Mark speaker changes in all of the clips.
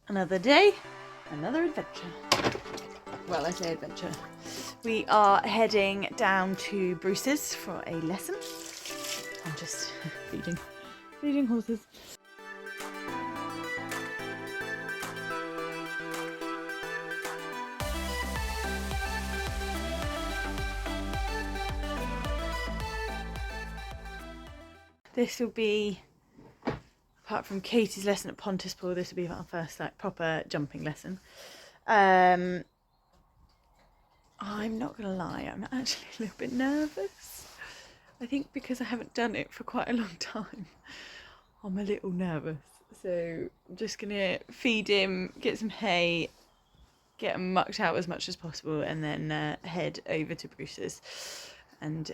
Speaker 1: Another day, another adventure. Well, I say adventure. We are heading down to Bruce's for a lesson. I'm just feeding horses. This will be, apart from Katie's lesson at Pontypool, this will be our first proper jumping lesson. I'm not gonna lie, I'm actually a little bit nervous. I think because I haven't done it for quite a long time, I'm a little nervous. So I'm just gonna feed him, get some hay, get him mucked out as much as possible, and then head over to Bruce's. And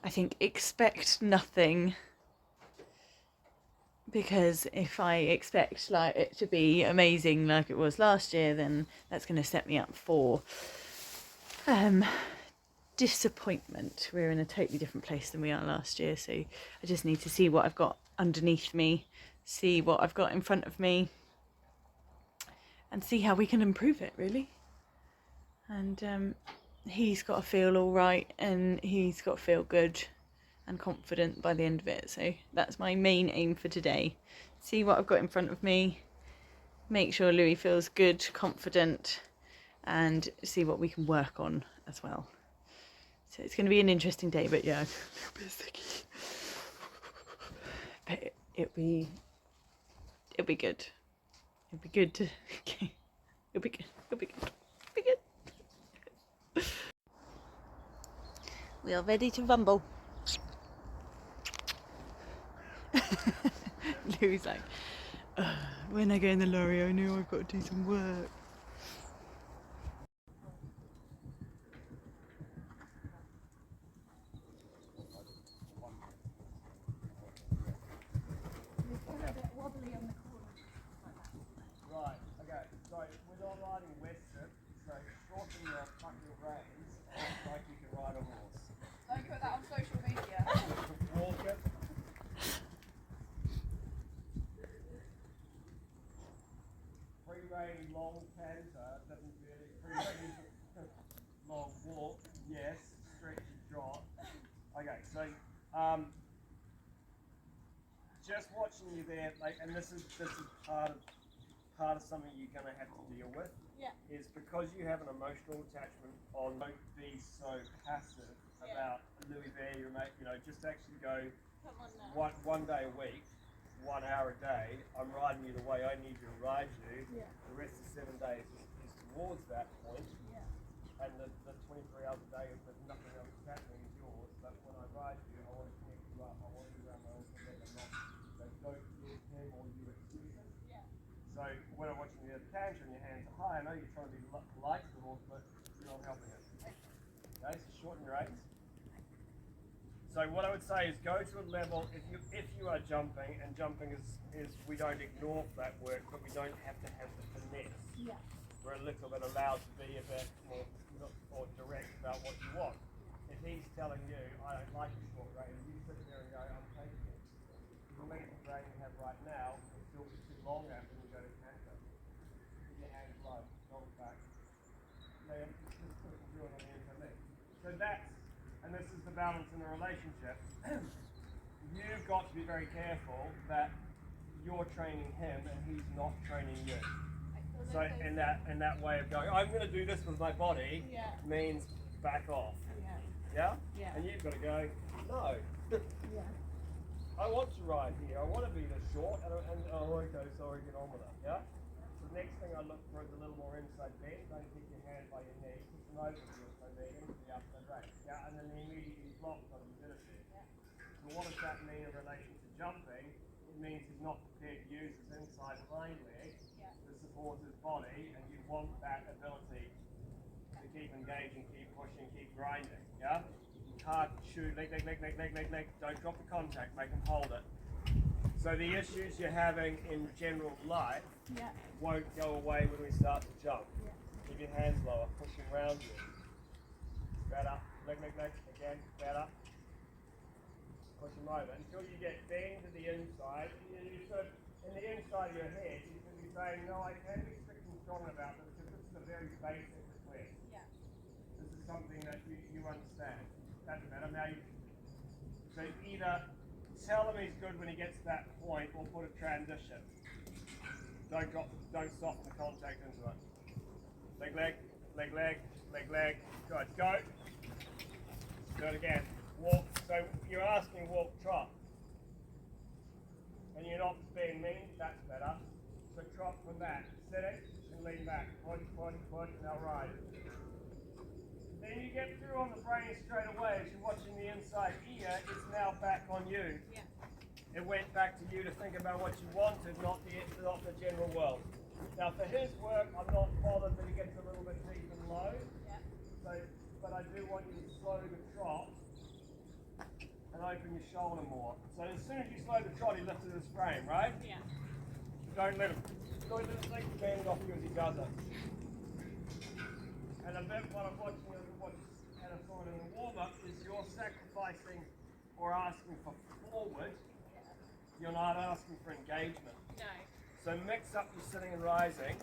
Speaker 1: I think expect nothing, because if I expect it to be amazing like it was last year, then that's going to set me up for disappointment. We're in a totally different place than we are last year, so I just need to see what I've got underneath me, see what I've got in front of me, and see how we can improve it, really. And he's got to feel all right, and he's got to feel good and confident by the end of it. So that's my main aim for today. See what I've got in front of me, make sure Louis feels good, confident, and see what we can work on as well. So it's going to be an interesting day, but yeah, I'm a little bit sticky. But it'll be good. It'll be good to. It'll be good. It'll be good. It'll be good. We are ready to rumble. Louis like, when I go in the lorry, I know I've got to do some work.
Speaker 2: Right, okay, so we're not riding western, so shorten your fucking reins like you can ride a horse.
Speaker 3: Don't put that on social media.
Speaker 2: Walk it. Free rein long canter doesn't really, free rein long walk, yes, stretch your jaw. Okay, so just watching you there, like, and this is part of something you're going to have to deal with.
Speaker 3: Yeah.
Speaker 2: Is because you have an emotional attachment on, don't be so passive about Louis Bear, your mate, just actually go one day a week, 1 hour a day, I'm riding you the way I need you to ride you.
Speaker 3: Yeah.
Speaker 2: The rest of 7 days is towards that point.
Speaker 3: Yeah.
Speaker 2: And the 23 hours a day, if there's nothing else that's happening, is yours. But when I ride you, I want to connect you up, I want you around my own leg and not, so don't give him or you excuses.
Speaker 3: Yeah.
Speaker 2: So when I'm watching you at the canter and your hands are high, I know you're trying to be polite to the horse, but you're not helping it. Okay, so shorten your reins. So what I would say is go to a level, if you are jumping, and jumping is we don't ignore that work, but we don't have to have the finesse.
Speaker 3: Yeah.
Speaker 2: We're a little bit allowed to be a bit more direct about what you want. If he's telling you, I don't like your short rein, you sit there and go, I'm taking it. The length of rein you have right now will still be too long after you go to canter. Keep your hands low, not back. Then just put it through on the end of it. So that's, and this is the balance in a relationship. You've got to be very careful that you're training him and he's not training you. So in that way of going, I'm going to do this with my body, means back off. Yeah?
Speaker 3: Yeah.
Speaker 2: And you've got to go, no.
Speaker 3: Yeah.
Speaker 2: I want to ride here. I want to be this short. And oh, okay, sorry, get on with it. Yeah? The next thing I look for is a little more inside bend. Don't keep your hand by your knee. Put them over the inside bend into the outside right. Yeah? And then immediately block on the ability. So what does that mean in relation to jumping? It means he's not prepared to use his inside hind leg to support his body, and you want that ability to keep engaging, keep pushing, keep grinding. Yeah? Hard shoot, leg. Don't drop the contact, make him hold it. So the issues you're having in general life won't go away when we start to jump. Keep your hands lower, pushing around you. Spread up, leg, again, spread up. Push him over until you get bang to the inside. You sort of in the inside of your head, you can be saying, no, I can be strict and strong about this because this is a very basic request.
Speaker 3: Yeah.
Speaker 2: This is something that you understand. That's better. Now, so either tell him he's good when he gets to that point or put a transition. Don't soften the contact into it. Leg, leg, leg, leg, leg, leg. Good. Go. Do it again. Walk. So you're asking walk, trot. And you're not being mean, that's better. So trot from that. Sitting and lean back. Push, push, push, now ride. Then you get through on the brain straight away as you're watching the inside ear, it's now back on you.
Speaker 3: Yeah.
Speaker 2: It went back to you to think about what you wanted, not the general world. Now for his work, I'm not bothered that he gets a little bit deep and low.
Speaker 3: Yeah.
Speaker 2: But I do want you to slow the trot and open your shoulder more. So as soon as you slow the trot, he lifted his frame, right?
Speaker 3: Yeah.
Speaker 2: Don't let him take the band off you as he does it. And a bit what I'm watching and I'm doing in the warm-up is you're sacrificing or asking for forward. You're not asking for engagement.
Speaker 3: No.
Speaker 2: So mix up your sitting and rising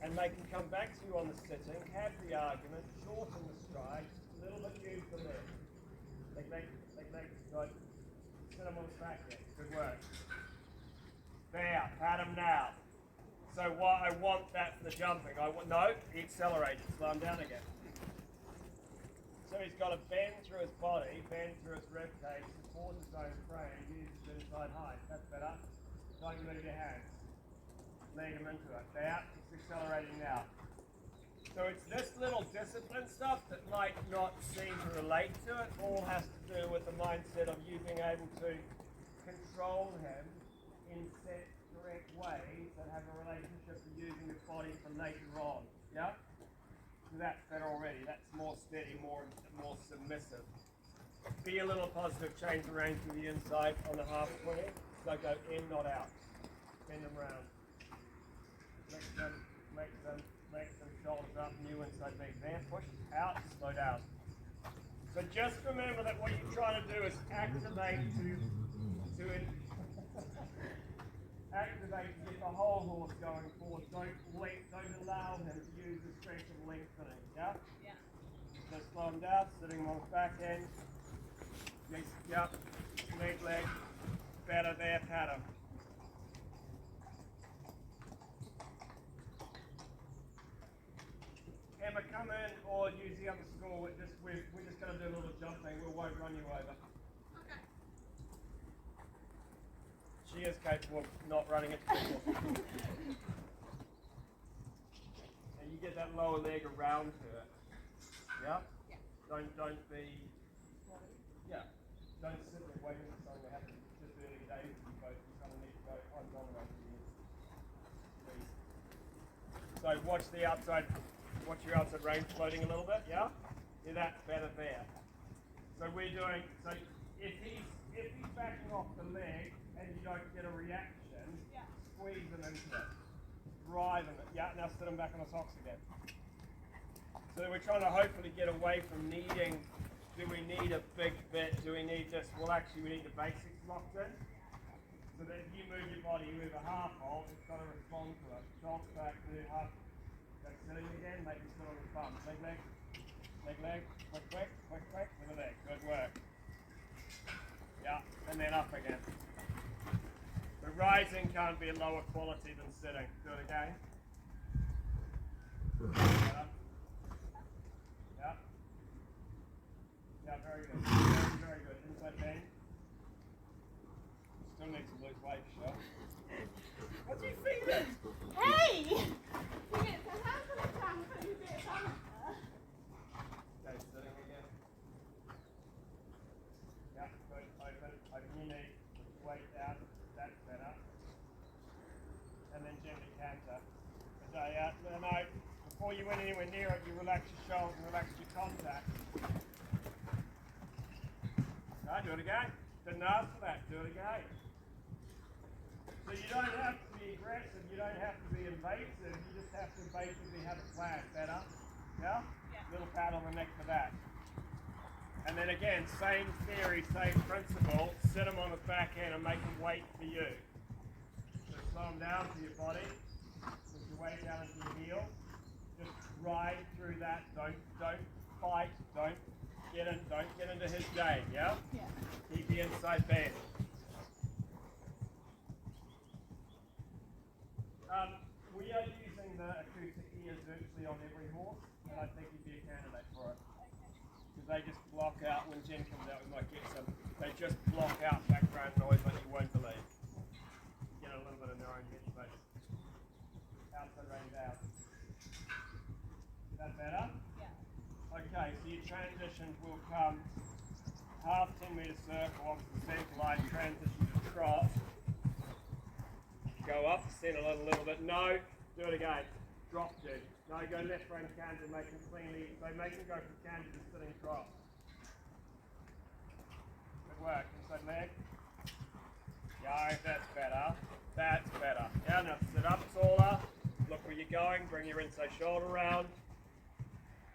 Speaker 2: and make him come back to you on the sitting, have the argument, shorten the stride, a little bit use the leg. Leg, good. Sit him on his back there. Good work. There, pat him now. So what I want that for the jumping. No, he accelerated, slow him down again. So he's got to bend through his body, bend through his rib cage, support his own frame, use his inside height. That's better. Don't move your hands. Lead him into it. There, it's accelerating now. So it's this little discipline stuff that might not seem to relate to it. All has to do with the mindset of you being able to control him in set, correct ways that have a relationship to using his body for later on. Yeah? So that's better already. That's more steady, more submissive. Be a little positive, change the range to the inside on the half swing. So go in, not out. Bend them round. Make them shoulders up, new inside leg there. Push out, slow down. So just remember that what you're trying to do is activate activate to get the whole horse going forward. Don't allow him to use the strength of lengthening. Yeah?
Speaker 3: Yeah.
Speaker 2: So slow him down, sitting on his back end. Yes, yep. Leg. Better there, pat him. Emma, come in or use the other school. We're just going to do a little jumping. We won't run you over.
Speaker 3: Okay.
Speaker 2: She is capable of not running into people. And you get that lower leg around her. Yeah?
Speaker 3: Yeah.
Speaker 2: Don't be. Yeah. Don't sit there waiting for something to happen. Just early days, you both. You kind of need to go. I'm dominating you. Please. So watch the outside. Watch your outside range floating a little bit. Yeah. Yeah, that's better there. So we're doing. So if he's backing off the leg and you don't get a reaction,
Speaker 3: Yeah.
Speaker 2: squeeze him into it. Drive him. Yeah. Now sit him back on the socks again. So we're trying to hopefully get away from needing. Do we need a big bit? Do we need this? Well, actually, we need the basics locked in. So that if you move your body, you move a half hole, it's got to respond to it. Shock back, move half. Go sitting again, make it sit on his bum. Leg. Quick. With the leg. Good work. Yeah, and then up again. The rising can't be a lower quality than sitting. Do it again. Yeah, very good. Very good. Inside bend. Still need to lose weight, Michelle. What do you feel it?
Speaker 3: Hey! Okay, so how can I try and put you a bit of balance there?
Speaker 2: Okay, sitting again. Yeah, good. Open your knee. Put your weight out. That's better. And then gently canter. No. Before you went anywhere near it, you relax your shoulders and relax your contact. No, do it again. Didn't ask for that. Do it again. So you don't have to be aggressive. You don't have to be invasive. You just have to basically have a plan. Better? Yeah? Little pat on the neck for that. And then again, same theory, same principle. Sit him on the back end and make him wait for you. palm down to your body. Push your weight down into your heel. Just ride through that. Don't fight. Don't get into his game. Yeah.
Speaker 3: Yeah.
Speaker 2: Keep the inside bend. We are using the acoustic ears virtually on every horse, and I think he'd be a candidate for it. Because they just block out, when Jen comes out, we might get some, they just block out background noise like you won't believe. Get a little bit in their own headspace. Outside rein down. Is that better?
Speaker 3: Yeah.
Speaker 2: Okay, so your transitions will come half 10 metre circle onto the centre line, transition to trot. Go up, center a little bit. No, do it again. Drop to. No, go left rein canter, make him cleanly. So make him go from canter to sitting trot. Good work. Inside leg. Yeah, that's better. That's better. Yeah, now sit up taller. Look where you're going. Bring your inside shoulder round.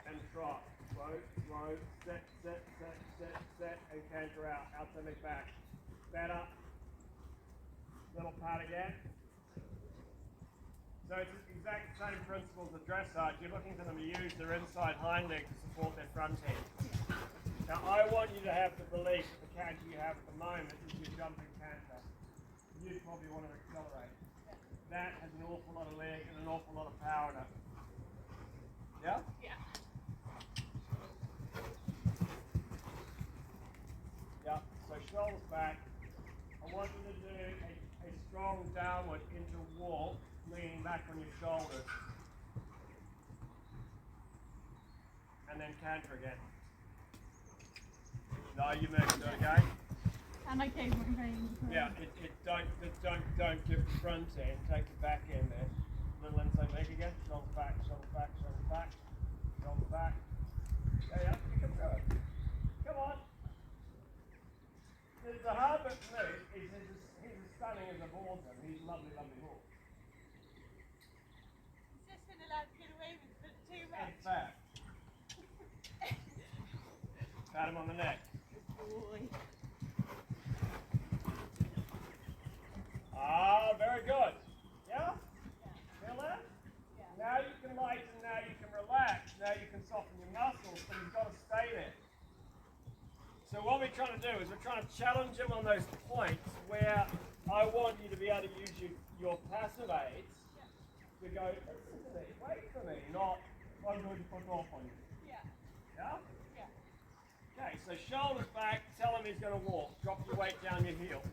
Speaker 2: And trot. Slow, slow. Sit, sit, sit, sit, sit. And canter out. Outside leg back. Better. Little part again. So it's the exact same principles as dressage. You're looking for them to use their inside hind leg to support their front end. Now I want you to have the belief that the canter you have at the moment is your jumping canter. You probably want to accelerate. That has an awful lot of leg and an awful lot of power in it. Yeah?
Speaker 3: Yeah.
Speaker 2: Yeah. So shoulders back. I want you to do a strong downward into walk, leaning back on your shoulders. And then canter again. No, you move, do it again.
Speaker 3: And I gave my reins.
Speaker 2: Yeah, don't give the front end, take the back end there. Little inside leg again, shoulders back, shoulders back, shoulders back, shoulders back. Yeah, you can do it. Come on. The hard bit for me is he's as stunning as I've always been. He's a lovely, lovely horse.
Speaker 3: He's just been allowed to get away with it too
Speaker 2: And
Speaker 3: much.
Speaker 2: fat. Pat him on the neck.
Speaker 3: Boy.
Speaker 2: Ah, very good. Yeah? Feel that?
Speaker 3: Yeah.
Speaker 2: Now you can lighten, now you can relax, now you can soften your muscles, but you've got to stay there. So what we're trying to do is we're trying to challenge him on those points where I want you to be able to use your passive aids to go, listen to me, wait for me, not I'm going to put off on you.
Speaker 3: Yeah.
Speaker 2: Yeah?
Speaker 3: Yeah.
Speaker 2: Okay, so shoulders back, tell him he's going to walk. Drop your weight down your heel.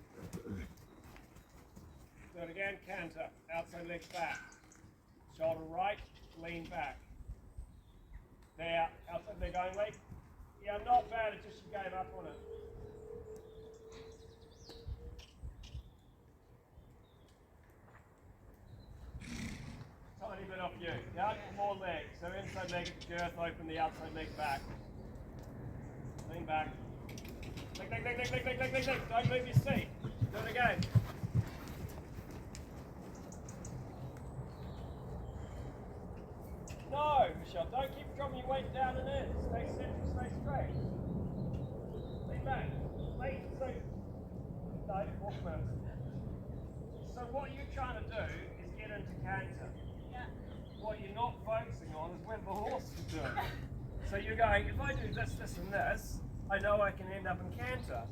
Speaker 2: Do it again, canter, outside legs back. Shoulder right, lean back. There, outside leg only. Yeah, not bad, it's just you gave up on it. Tiny bit off you. Yeah, more leg. So inside leg at the girth, open the outside leg back. Lean back. Leg, leg, leg, leg, leg, leg, leg, leg, leg. Don't move your seat. Do it again. No, Michelle, don't keep dropping your weight down and in. Stay central, stay straight. Lean back. Lean, so, no, walk minutes. So what you're trying to do is get into canter.
Speaker 3: Yeah.
Speaker 2: What you're not focusing on is what the horse is doing. So you're going, if I do this, this and this, I know I can end up in canter.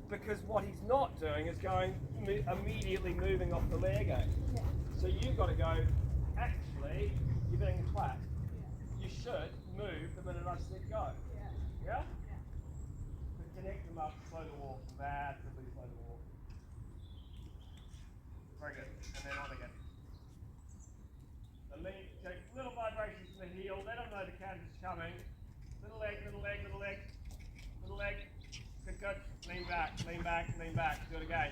Speaker 2: Because what he's not doing is going immediately moving off the leg aid.
Speaker 3: Yeah.
Speaker 2: So you've got to go, actually, you're being flat.
Speaker 3: Yeah.
Speaker 2: You should move the minute I said go.
Speaker 3: Yeah.
Speaker 2: Yeah?
Speaker 3: Yeah.
Speaker 2: But connect them up, slow the walk, massively slow the walk. Very good. And then on again. The lean, take little vibrations from the heel, let them know the canter's coming. Little leg, little leg, little leg, little leg. Good, good. Lean back, lean back, lean back. Do it again.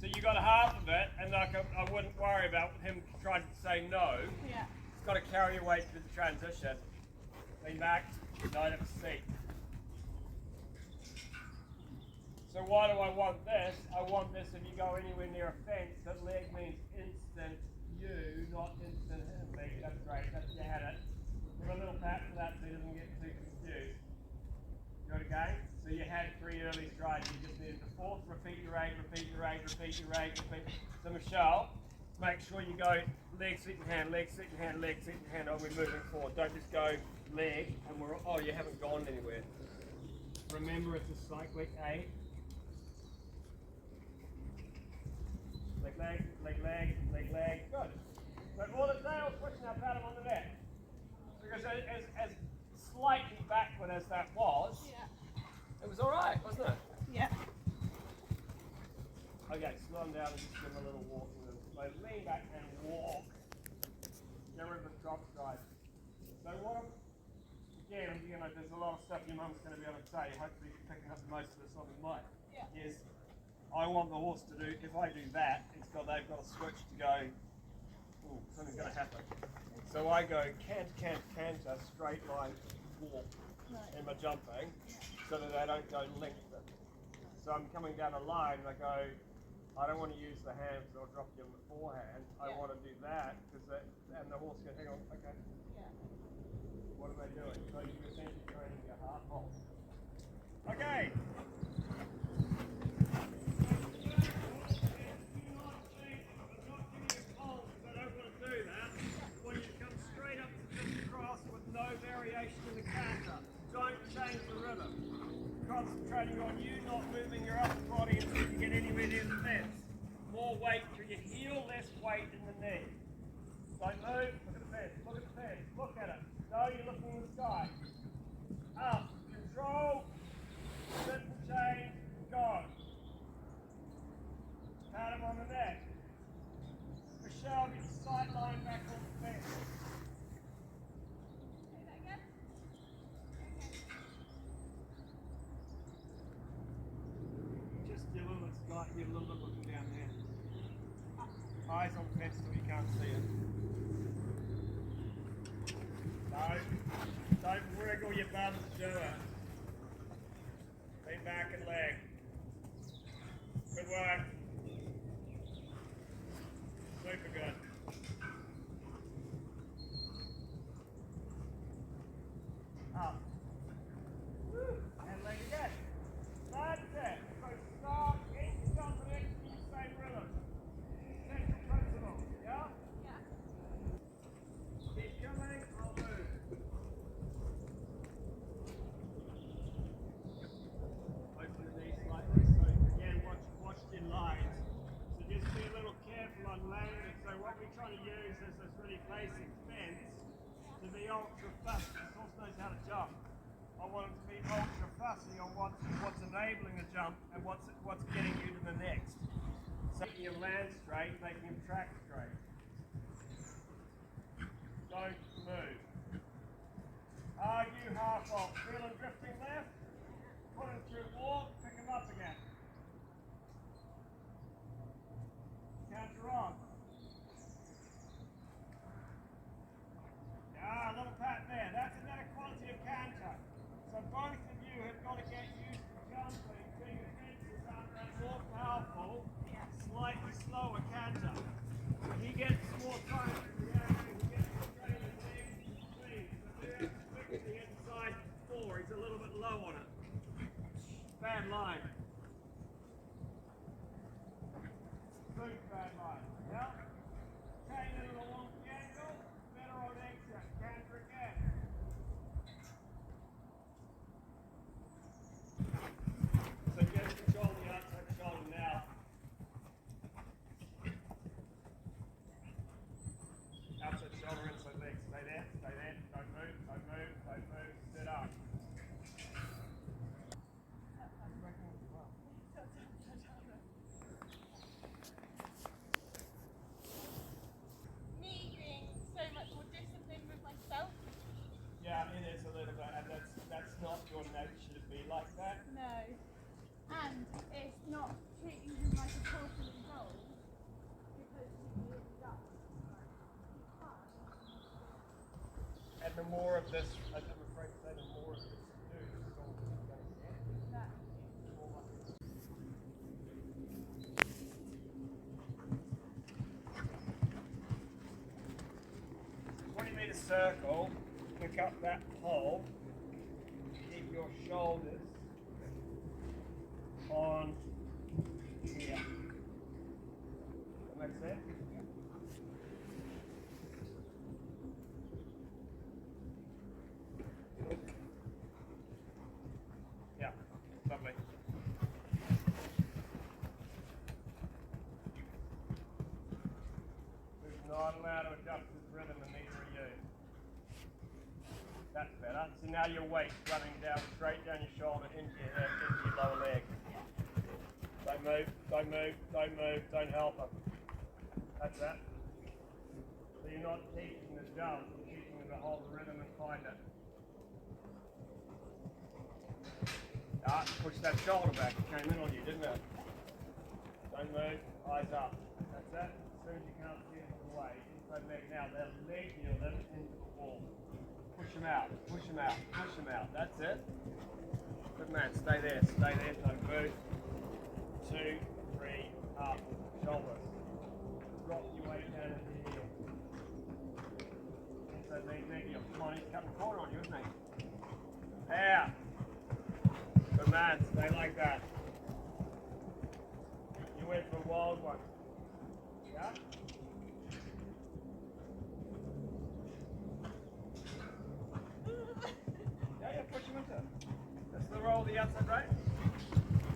Speaker 2: So you got half of it, and like I wouldn't worry about him trying to say no.
Speaker 3: Yeah.
Speaker 2: It's got to carry your weight through the transition. Lean back, no, have a seat. So why do I want this? I want this if you go anywhere near a fence, that leg means instant you, not instant him leg. That's great, that's you had it. Give a little pat for that so he doesn't get too confused. Do it again. So you had 3 early strides, you just needed the fourth, repeat your 8, repeat your 8, repeat your 8, repeat. So Michelle, make sure you go leg, seat and hand, leg, seat and hand, leg, seat and hand. Oh, we're moving forward. Don't just go leg and we're, oh, you haven't gone anywhere. Remember, it's a cyclic 8. Leg, leg, leg, leg, leg, leg. Good. But all the tail switch now, pat him on the neck. Because as slightly backward as that was, it was alright, wasn't it?
Speaker 3: Yeah.
Speaker 2: Okay, slow him down and just give him a little walk. So lean back and walk. Get rid of the drop stride. So what again, you know, there's a lot of stuff your mum's going to be able to say. Hopefully you're picking up most of this on the mic.
Speaker 3: Yeah.
Speaker 2: Is I want the horse to do, if I do that, they've got a switch to go, ooh, something's going to happen. So I go canter, canter, canter, straight line, walk in my jumping, so that they don't go lengthen. So I'm coming down a line and I go, I don't want to use the hands, they'll drop you in the forehand. I want to do that, and the horse can hang on, okay. What are they doing? So you're essentially training your half hold. Okay. Concentrating on you not moving your upper body until you get anywhere near the fence. More weight through your heel, less weight in the knee. Don't move, look at the fence, look at the fence, look at it. No, you're looking in the sky. Up, control, sit and change, go. Pat him on the neck. Michelle, get the sideline back on the fence. Give a little bit looking down there. Eyes on the fence so you can't see it. Don't wriggle your bum to do it. Lean back and leg. Good work. Super good. Up. Woo. And leg again. That's it. So start. Basic fence to be ultra fussy. The horse knows how to jump. I want him to be ultra fussy on what's enabling the jump and what's getting you to the next. So making him land straight, making him track straight. Don't move. Are you half off? Feel him drifting left? Put him through walk, pick him up again. Counter on. A little pat there. That's another quality of canter. So both of you have got to get used to jumping, being the fences are more powerful, slightly slower canter. He gets more time to react, he gets more training in speed. So if you have to quickly inside 4, he's a little bit low on it. Bad line. Super bad line. Yeah? Chain it along the angle, better on exit. Canter again. So get control of the outside shoulder now. Outside shoulder, inside leg. Stay there, stay there. Don't move, don't move, don't move. Sit up.
Speaker 3: Me being so much more disciplined with myself.
Speaker 2: Yeah, it is a little bit, and that's not your nature to be like that.
Speaker 3: No. And it's not treating him like a porcelain doll because he is duck.
Speaker 2: And the more of this, I'm afraid to say, the more of this you do, the stronger you're going to get.
Speaker 3: Exactly.
Speaker 2: 20-meter circle, pick up that pole, keep your shoulders on here. And it. Yeah, lovely. Who's not allowed to adjust his rhythm, and neither are you. That's better. So now your weight's running down straight down your shoulder into your hip, into your lower leg. Don't move, don't move, don't move, don't help him. That's that. So you're not teaching the jump, you're teaching them to hold the rhythm and find it. Ah, push that shoulder back. It came in on you, didn't it? Don't move, eyes up. That's it. As soon as you can't see it from the way, inside leg. Now they'll leg heel them into the wall. Push them out, push them out, push them out. That's it. Good man, stay there, don't move. 2, 3, up, shoulders. Drop your weight down into the heel. Inside leg heel. Come on, he's cutting the corner on you, isn't he? There. Good man, stay like that. You went for a wild one. Yeah? Yeah, push him into it. That's the roll of the outside right.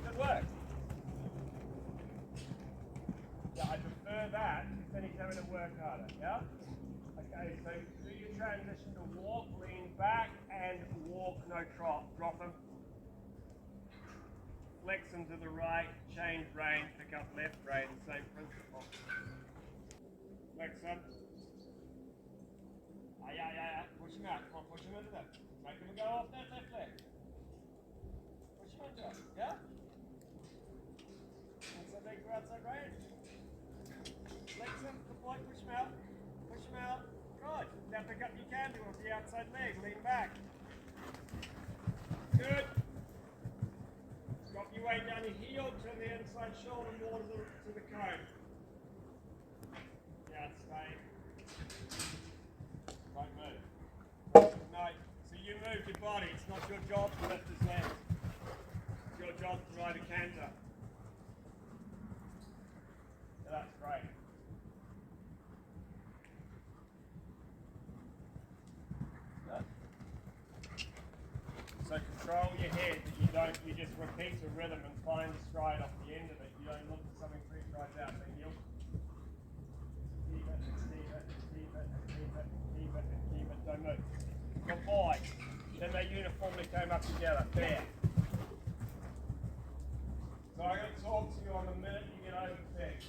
Speaker 2: Good work. Yeah, I prefer that, because then he's having to work harder, yeah? Okay, so do your transition to walk, lean back, and walk, no trot. Drop him. Flex him to the right, change rein, pick up left rein, same principle. Flex him. Yeah. Push him out. Come on, push him into that. Make him go off that left leg. Push him into it, yeah? Inside leg to outside rein. Flex him, good boy, push him out. Push him out. Good. Now pick up your can do with the outside leg, lean back. Good. Drop your weight down your heel, turn the inside shoulder more to the cone. Yeah, stay. Don't move. No, so you move your body. It's not your job to lift his legs. It's your job to ride a canter. Yeah, that's great. Good. So control your head, that you just repeat the rhythm and find the stride off the end of it. You don't look for something 3 strides out, then you'll keep it, keep it, keep it, keep it, keep it, and keep it, don't move. Good boy. Then they uniformly came up together. There. So I'm going to talk to you on the minute you get overfed.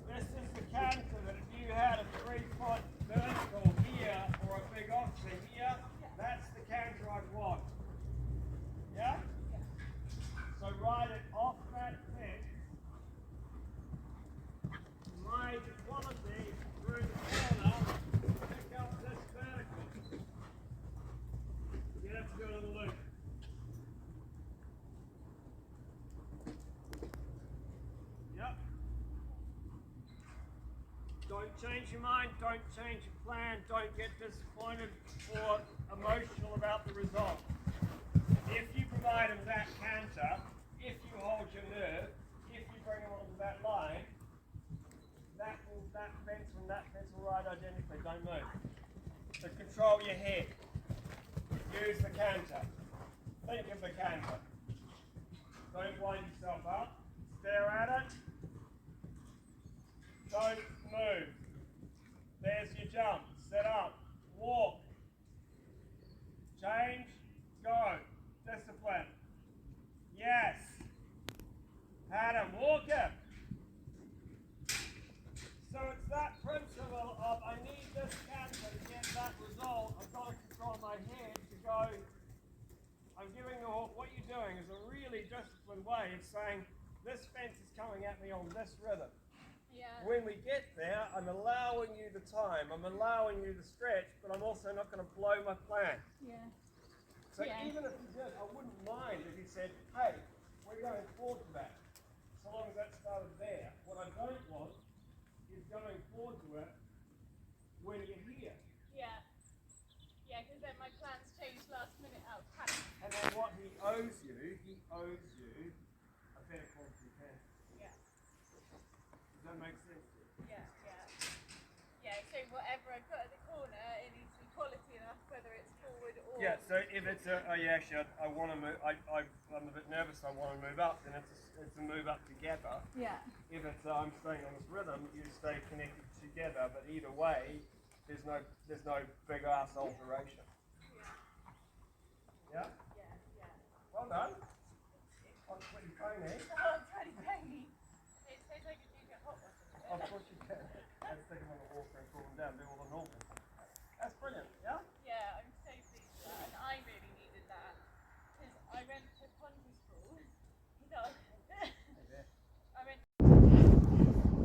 Speaker 2: This is the canter that if you had a 3-foot vertical here or a big officer here, that's the canter I'd want. Yeah? So ride it off that fence. Ride the quality through the corner. Pick up this vertical. You have to do a little loop. Yep. Don't change your mind, don't change your plan, don't get disappointed or emotional about the result. If you provide him that canter, if you hold your nerve, if you bring him onto that line, that fence and that fence will ride identically, don't move. So control your head. Use the canter. Think of the canter. Don't wind yourself up. Stare at it. Don't move. There's your jump. Set up. Walk. Change. Go. Discipline. Yes. Had him. Walk him. So it's that principle of I need this canter to get that result. I've got to control my head to go. I'm giving the what you're doing is a really disciplined way of saying this fence is coming at me on this rhythm.
Speaker 3: Yeah.
Speaker 2: When we get there, I'm allowing you the time, I'm allowing you the stretch, but I'm also not going to blow my plan.
Speaker 3: Yeah.
Speaker 2: So even if you did, I wouldn't mind if you said, hey, we're going forward to that. So long as that started there. What I don't want is going forward to it when you're here.
Speaker 3: Yeah. Yeah, because then my plans changed last minute out of panic.
Speaker 2: And then what he owes you, he owes you a better quality canter.
Speaker 3: Yeah.
Speaker 2: Does that make sense to you?
Speaker 3: Yeah, yeah. Yeah, so whatever I put at the corner, it needs to be quality enough, whether it's forward or...
Speaker 2: Yeah, so if it's a, oh yeah, actually I want to move, I'm a bit nervous, I want to move up, then it's a move up together.
Speaker 3: Yeah.
Speaker 2: If it's I'm staying on this rhythm, you stay connected together, but either way, there's no big ass alteration. Yeah?
Speaker 3: Yeah, yeah.
Speaker 2: Well done. I'm pretty pony.
Speaker 3: Oh, I'm trying to tiny. It tastes like a ginger hot one.
Speaker 2: Of course you can. Let's take them on the walker and cool them down, do all the normal. That's brilliant, yeah?
Speaker 3: Yeah, I'm so pleased with that, and I really needed that because I went to Ponty school. No, I went.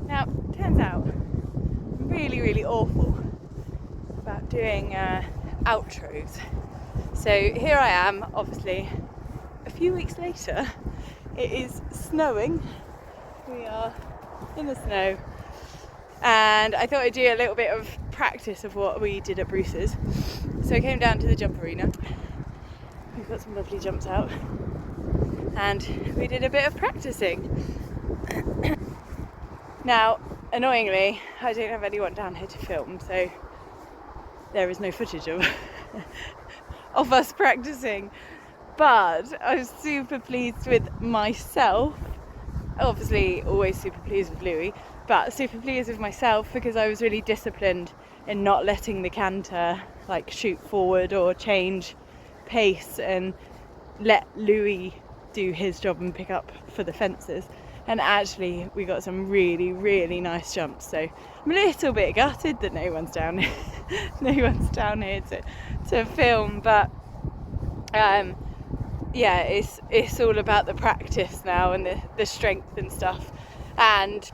Speaker 1: Now, turns out I'm really, really awful about doing outros. So here I am, obviously, a few weeks later. It is snowing. We are in the snow. And I thought I'd do a little bit of practice of what we did at Bruce's. So I came down to the jump arena. We've got some lovely jumps out. And we did a bit of practicing. Now, annoyingly, I don't have anyone down here to film, so there is no footage of of us practicing. But I was super pleased with myself. Obviously, always super pleased with Louis, but super pleased with myself because I was really disciplined in not letting the canter like shoot forward or change pace and let Louis do his job and pick up for the fences. And actually we got some really, really nice jumps, so I'm a little bit gutted that no one's down here to film, but yeah, it's all about the practice now and the strength and stuff. And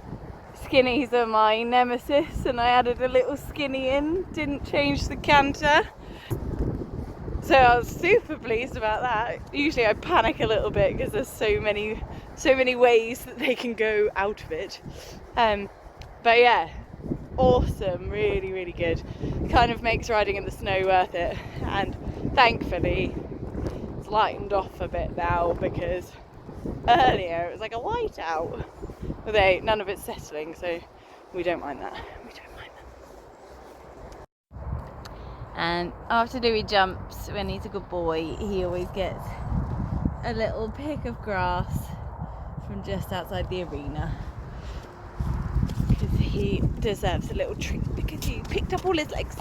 Speaker 1: skinnies are my nemesis, and I added a little skinny in, didn't change the canter. So I was super pleased about that. Usually I panic a little bit because there's so many ways that they can go out of it. But yeah, awesome, really, really good. Kind of makes riding in the snow worth it. And thankfully it's lightened off a bit now, because earlier it was like a whiteout. Although none of it's settling, so we don't mind that. And after Louis jumps, when he's a good boy, he always gets a little pick of grass from just outside the arena, because he deserves a little treat because he picked up all his legs.